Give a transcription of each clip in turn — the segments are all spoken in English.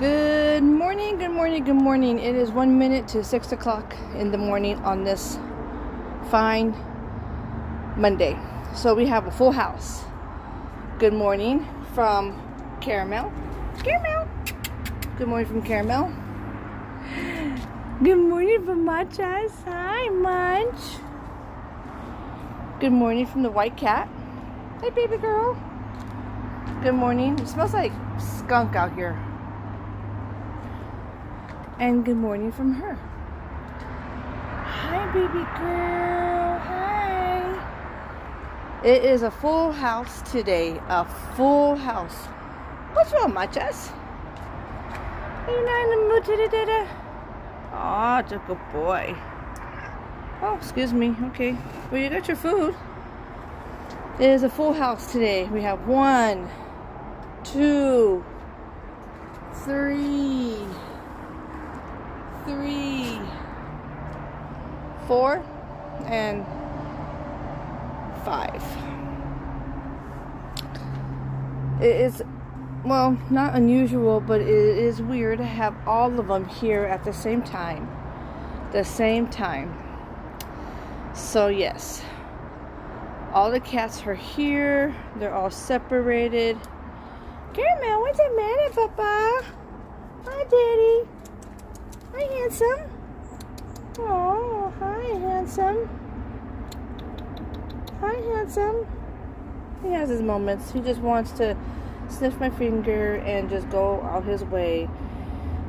Good morning, good morning, good morning. It is 1 minute to 6 o'clock in the morning on this fine Monday. So we have a full house. Good morning from Caramel. Caramel. Good morning from Caramel. Good morning from Machas. Hi, Munch. Good morning from the white cat. Hey, baby girl. Good morning. It smells like skunk out here. And good morning from her. Hi, baby girl. Hi. It is a full house today. A full house. What's wrong, Machas? Are you not in the mood today? Oh, it's a good boy. Oh, excuse me. Okay. Well, you got your food. It is a full house today. We have 1, 2, 3, 4, and 5. It is, well, not unusual, but it is weird to have all of them here at the same time. So yes, all the cats are here. They're all separated. Caramel, what's the matter, Papa? Hi, Daddy. Hi, handsome. Oh, hi, handsome. Hi, handsome. He has his moments. He just wants to sniff my finger and just go out his way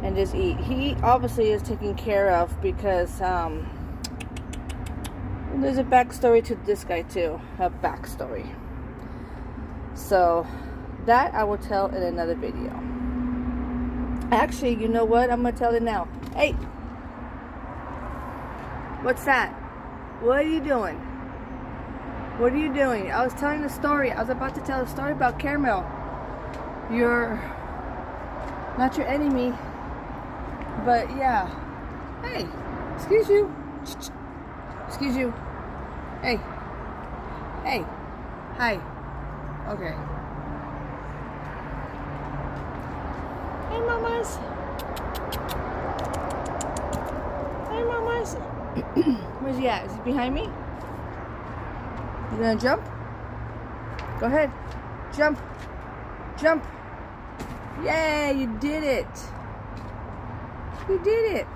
and just eat. He obviously is taken care of because there's a backstory to this guy too. A backstory. So that I will tell in another video. Actually, you know what? I'm going to tell it now. Hey! What's that? What are you doing? What are you doing? I was telling a story. I was about to tell a story about Caramel. You're not your enemy. But yeah. Hey! Excuse you. Excuse you. Hey. Hey. Hi. Okay. Hey, mamas. Hey, mamas. Where's he at? Is he behind me? You gonna jump? Go ahead. Jump. Jump. Yay, you did it. You did it.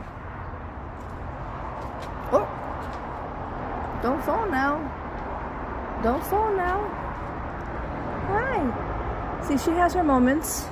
Oh. Don't fall now. Don't fall now. Hi. See, she has her moments.